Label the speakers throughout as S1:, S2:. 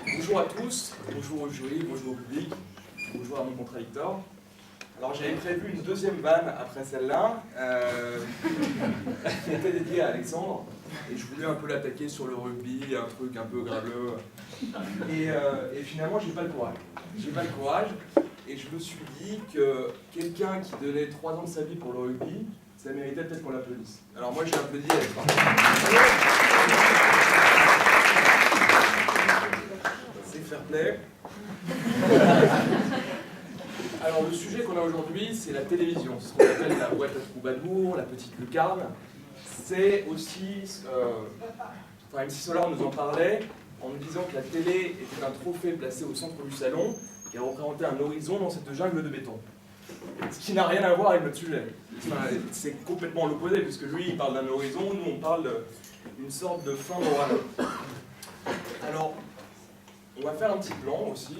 S1: Bonjour à tous, bonjour au jury, bonjour au public, bonjour à mon contradicteur. Alors j'avais prévu une deuxième vanne après celle-là, qui était dédiée à Alexandre, et je voulais un peu l'attaquer sur le rugby, un truc un peu graveux. Et finalement j'ai pas le courage. J'ai pas le courage, et je me suis dit que quelqu'un qui donnait 3 ans de sa vie pour le rugby, ça méritait peut-être qu'on l'applaudisse. Alors moi j'ai applaudi Alexandre. C'est fair play. Alors le sujet qu'on a aujourd'hui, c'est la télévision, ce qu'on appelle la boîte à troubadour, la petite lucarne. C'est aussi, MC Solar nous en parlait, en nous disant que la télé était un trophée placé au centre du salon, qui représentait un horizon dans cette jungle de béton. Ce qui n'a rien à voir avec notre sujet. C'est complètement l'opposé, puisque lui il parle d'un horizon, nous on parle d'une sorte de fin morale. Alors, on va faire un petit plan aussi.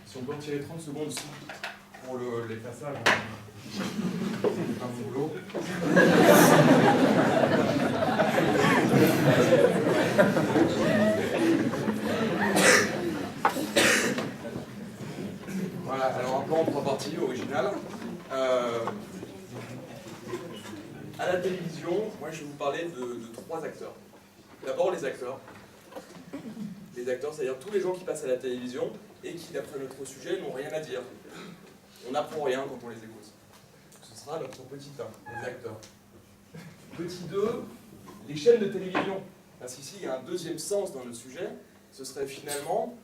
S1: Si on peut retirer 30 secondes aussi pour les passages, c'est un boulot. Voilà, alors un plan en 3 parties original. À la télévision, moi je vais vous parler de 3 acteurs. D'abord les acteurs. Les acteurs, c'est-à-dire tous les gens qui passent à la télévision et qui, d'après notre sujet, n'ont rien à dire. On n'apprend rien quand on les écoute. Ce sera notre petit 1, les acteurs. Petit 2, les chaînes de télévision. Parce qu'ici, il y a un deuxième sens dans notre sujet. Ce serait finalement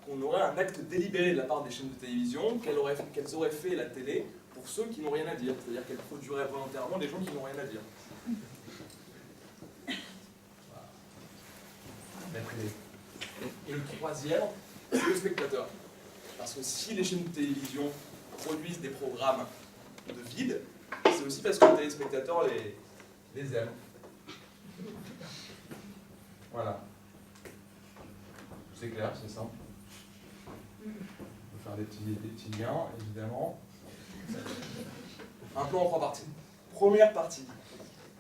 S1: qu'on aurait un acte délibéré de la part des chaînes de télévision, qu'elles auraient fait la télé pour ceux qui n'ont rien à dire. C'est-à-dire qu'elles produiraient volontairement des gens qui n'ont rien à dire. Et le troisième, c'est le spectateur. Parce que si les chaînes de télévision produisent des programmes de vide, c'est aussi parce que les téléspectateurs les aiment. Voilà. C'est clair, c'est simple. On peut faire des petits liens, évidemment. Un plan en 3 parties. Première partie.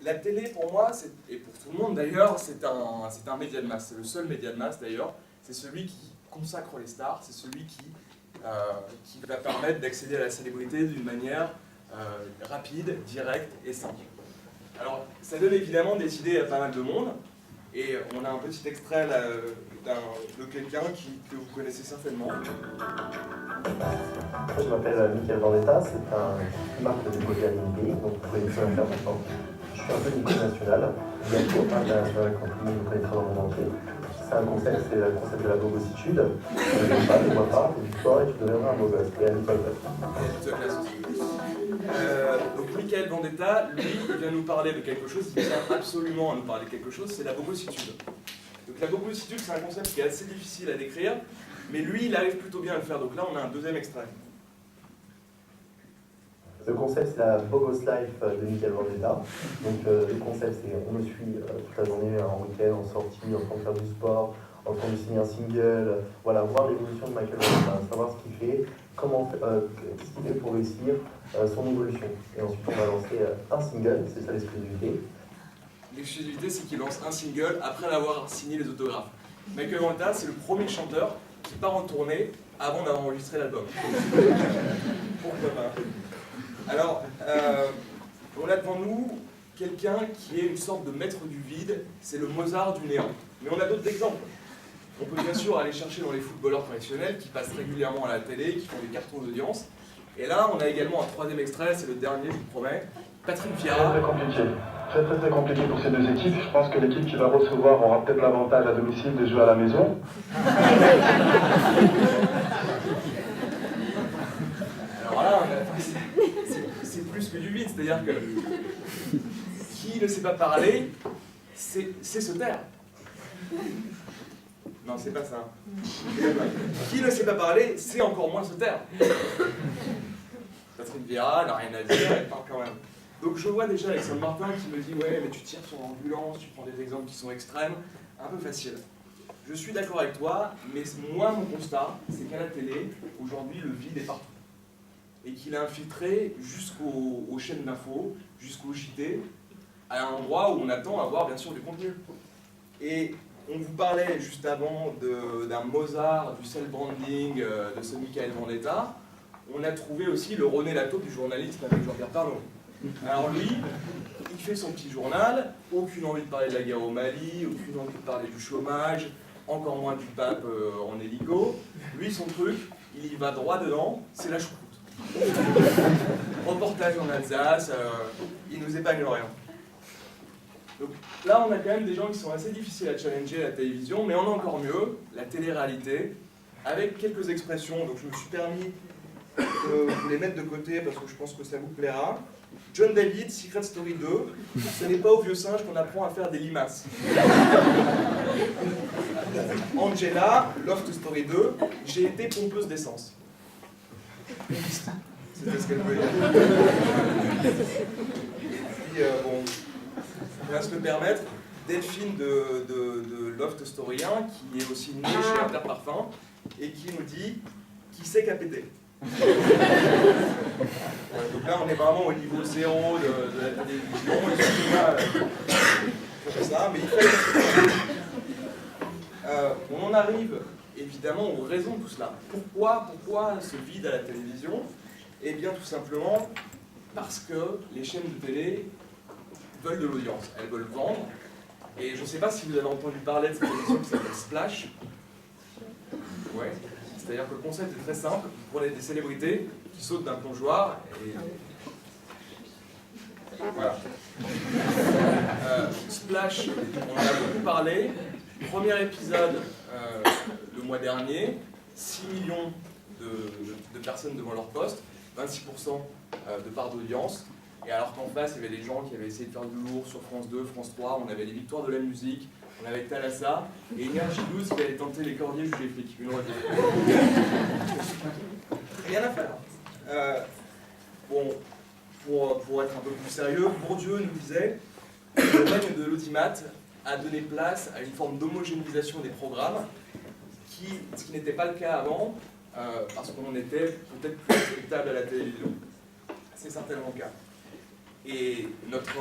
S1: La télé, pour moi, et pour tout le monde d'ailleurs, c'est un média de masse. C'est le seul média de masse d'ailleurs. C'est celui qui consacre les stars, c'est celui qui va permettre d'accéder à la célébrité d'une manière rapide, directe et simple. Alors, ça donne évidemment des idées à pas mal de monde. Et on a un petit extrait là, de quelqu'un que vous connaissez certainement.
S2: Je m'appelle Michael Vendetta, c'est une marque de produits alimentaires, donc vous pouvez faire maintenant. Je suis un peu Nico national, bientôt international quand tout le monde me connaîtra dans le monde entier. C'est un concept, c'est le concept de la bogossitude. Je vois pas, et du sport et tu deviendras un beau gosse. Et à Nicole.
S1: Donc Michael Vendetta, lui, il vient nous parler de quelque chose, il vient absolument à nous parler de quelque chose, c'est la bogossitude. Donc la bogossitude, c'est un concept qui est assez difficile à décrire, mais lui, il arrive plutôt bien à le faire. Donc là, on a un deuxième extrait.
S2: Le concept, c'est la Bogos Life de Michael Vendetta. Donc le concept, c'est on me suit toute la journée, en week-end, en sortie, en train de faire du sport, en train de signer un single, voilà, voir l'évolution de Michael Vendetta, savoir ce qu'il fait, qu'est-ce qu'il fait pour réussir son évolution. Et ensuite, on va lancer un single, c'est ça l'exclusivité.
S1: L'exclusivité, c'est qu'il lance un single après l'avoir signé les autographes. Michael Vendetta, c'est le premier chanteur qui part en tournée avant d'avoir enregistré l'album. Pourquoi pas? Alors, on a devant nous quelqu'un qui est une sorte de maître du vide, c'est le Mozart du néant. Mais on a d'autres exemples. On peut bien sûr aller chercher dans les footballeurs professionnels qui passent régulièrement à la télé, qui font des cartons d'audience. Et là, on a également un 3e extrait, c'est le dernier, je vous promets. Patrick Vieira.
S3: Très compliqué. Très compliqué pour ces deux équipes. Je pense que l'équipe qui va recevoir aura peut-être l'avantage à domicile de jouer à la maison.
S1: Alors là, c'est plus que du vide, c'est-à-dire que qui ne sait pas parler, c'est se taire. Non, c'est pas ça. Qui ne sait pas parler, c'est encore moins se taire. Patrick Vieira, il n'a rien à dire, il parle quand même. Donc je vois déjà Alexandre Martin qui me dit « Ouais, mais tu tires sur l'ambulance, tu prends des exemples qui sont extrêmes, un peu facile. » Je suis d'accord avec toi, mais moi, mon constat, c'est qu'à la télé, aujourd'hui, le vide est partout. Et qu'il a infiltré jusqu'aux chaînes d'infos, jusqu'au JT, à un endroit où on attend à voir bien sûr du contenu. Et on vous parlait juste avant d'un Mozart, du self-branding, de ce Michael Vendetta. On a trouvé aussi le René Lataupe du journalisme avec Jean-Pierre Pernaut. Alors lui, il fait son petit journal, aucune envie de parler de la guerre au Mali, aucune envie de parler du chômage, encore moins du pape en hélico. Lui, son truc, il y va droit dedans, c'est la choucroute. Reportage en Alsace, il nous épargne rien. Donc là, on a quand même des gens qui sont assez difficiles à challenger à la télévision, mais on a encore mieux, la télé-réalité, avec quelques expressions. Donc je me suis permis de vous les mettre de côté parce que je pense que ça vous plaira. John David, Secret Story 2, ce n'est pas au vieux singe qu'on apprend à faire des limaces. Angela, Loft Story 2, j'ai été pompeuse d'essence. C'était ce qu'elle voulait dire. Et puis, bon, on va se le permettre, Delphine de Loft Story 1, qui est aussi née chez Interparfum, et qui nous dit « Qui c'est qu'a pété ?» Donc là, on est vraiment au niveau zéro de la télévision, excusez-moi pour ça, mais il fallait... on en arrive évidemment aux raisons de tout cela. Pourquoi ce vide à la télévision? Eh bien, tout simplement parce que les chaînes de télé veulent de l'audience, elles veulent vendre. Et je ne sais pas si vous avez entendu parler de cette émission qui s'appelle Splash. Ouais. C'est-à-dire que le concept est très simple. Vous prenez des célébrités qui sautent d'un plongeoir et... Voilà. Splash, on en a beaucoup parlé. Premier épisode le mois dernier, 6 millions de personnes devant leur poste, 26% de part d'audience. Et alors qu'en face, il y avait des gens qui avaient essayé de faire du lourd sur France 2, France 3, on avait les victoires de la musique, on avait Thalassa, et Énergie 12 qui allait tenter les cordiers jugés flics. Une revue. Rien à faire. Bon, pour être un peu plus sérieux, Bourdieu nous disait que le règne de l'audimat a donné place à une forme d'homogénéisation des programmes, ce qui n'était pas le cas avant, parce qu'on était peut-être plus respectable à la télévision. C'est certainement le cas. Et notre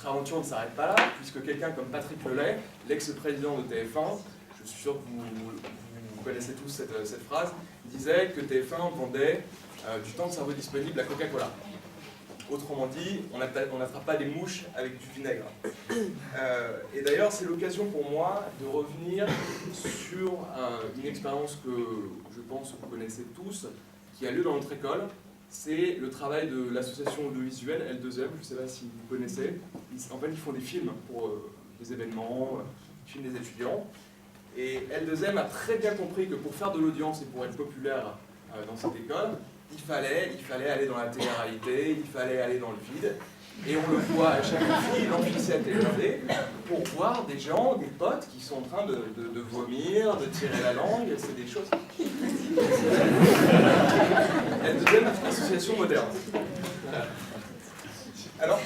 S1: aventure ne s'arrête pas là, puisque quelqu'un comme Patrick Lelay, l'ex-président de TF1, je suis sûr que vous connaissez tous cette phrase, disait que TF1 vendait du temps de cerveau disponible à Coca-Cola. Autrement dit, on n'attrape pas des mouches avec du vinaigre. Et d'ailleurs, c'est l'occasion pour moi de revenir sur une expérience que je pense que vous connaissez tous, qui a lieu dans notre école. C'est le travail de l'association audiovisuelle L2M, je ne sais pas si vous connaissez. En fait, ils font des films pour des événements, ils filment des étudiants. Et L2M a très bien compris que pour faire de l'audience et pour être populaire dans cette école, il fallait aller dans la télé-réalité, il fallait aller dans le vide. Et on le voit à chaque fille, l'amphithéâtre est télévisé, pour voir des gens, des potes qui sont en train de vomir, de tirer la langue, c'est des choses... Elle devient une association moderne. Alors,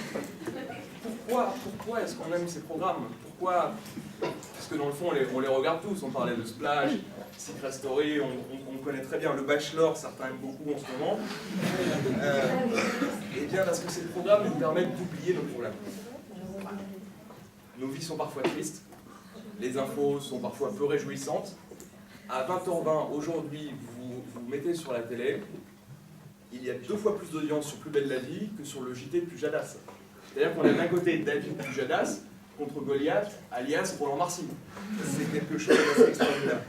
S1: pourquoi est-ce qu'on aime ces programmes? Pourquoi? Parce que dans le fond, on les regarde tous, on parlait de Splash, Secret Story, on connaît très bien le Bachelor, certains aiment beaucoup en ce moment. Et bien parce que ces programmes nous permettent d'oublier nos problèmes. Nos vies sont parfois tristes, les infos sont parfois peu réjouissantes. À 20h20, aujourd'hui, vous mettez sur la télé, il y a 2 fois plus d'audience sur Plus belle la vie que sur le JT de Pujadas. C'est-à-dire qu'on a d'un côté David Pujadas contre Goliath, alias Roland Marcy. C'est quelque chose d'assez extraordinaire.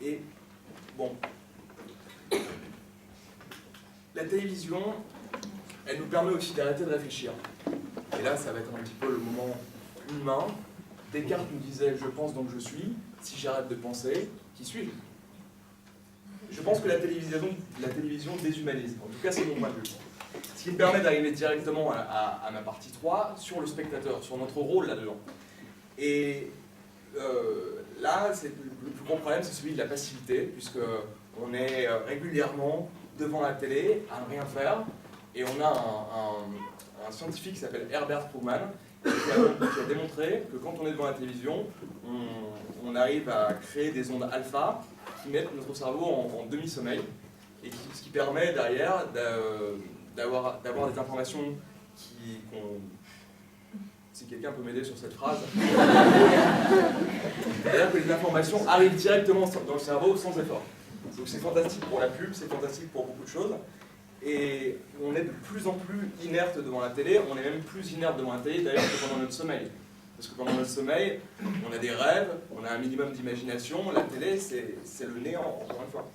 S1: Et bon, la télévision, elle nous permet aussi d'arrêter de réfléchir. Et là, ça va être un petit peu le moment humain. Descartes nous disait « je pense donc je suis ». Si j'arrête de penser, qui suis-je? Je pense que la télévision déshumanise. En tout cas, c'est mon point de vue. Ce qui me permet d'arriver directement à ma partie 3, sur le spectateur, sur notre rôle là-dedans. Et là, le plus grand problème, c'est celui de la passivité, puisqu'on est régulièrement devant la télé, à ne rien faire, et on a un scientifique qui s'appelle Herbert Stroman, qui a démontré que quand on est devant la télévision, on arrive à créer des ondes alpha qui mettent notre cerveau en demi-sommeil, et ce qui permet derrière d'avoir des informations si quelqu'un peut m'aider sur cette phrase. C'est-à-dire que les informations arrivent directement dans le cerveau sans effort. Donc c'est fantastique pour la pub, c'est fantastique pour beaucoup de choses. Et on est de plus en plus inerte devant la télé, on est même plus inerte devant la télé d'ailleurs que pendant notre sommeil. Parce que pendant notre sommeil, on a des rêves, on a un minimum d'imagination, la télé c'est le néant, encore une fois.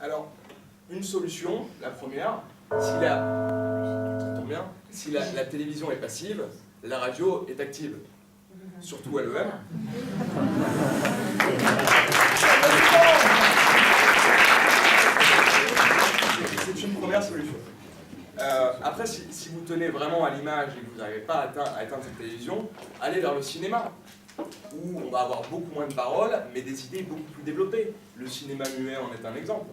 S1: Alors, une solution, la première, si la télévision est passive, la radio est active, surtout à l'EM. C'est une première solution. Après, si vous tenez vraiment à l'image et que vous n'arrivez pas à atteindre cette télévision, allez vers le cinéma, où on va avoir beaucoup moins de paroles, mais des idées beaucoup plus développées. Le cinéma muet en est un exemple.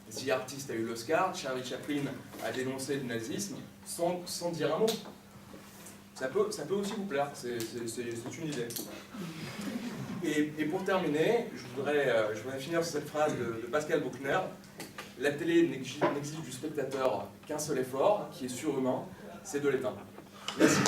S1: The Artist a eu l'Oscar, Charlie Chaplin a dénoncé le nazisme sans dire un mot. Ça peut aussi vous plaire, c'est une idée. Et pour terminer, je voudrais finir sur cette phrase de Pascal Bruckner. La télé n'exige du spectateur qu'un seul effort, qui est surhumain, c'est de l'éteindre. Merci.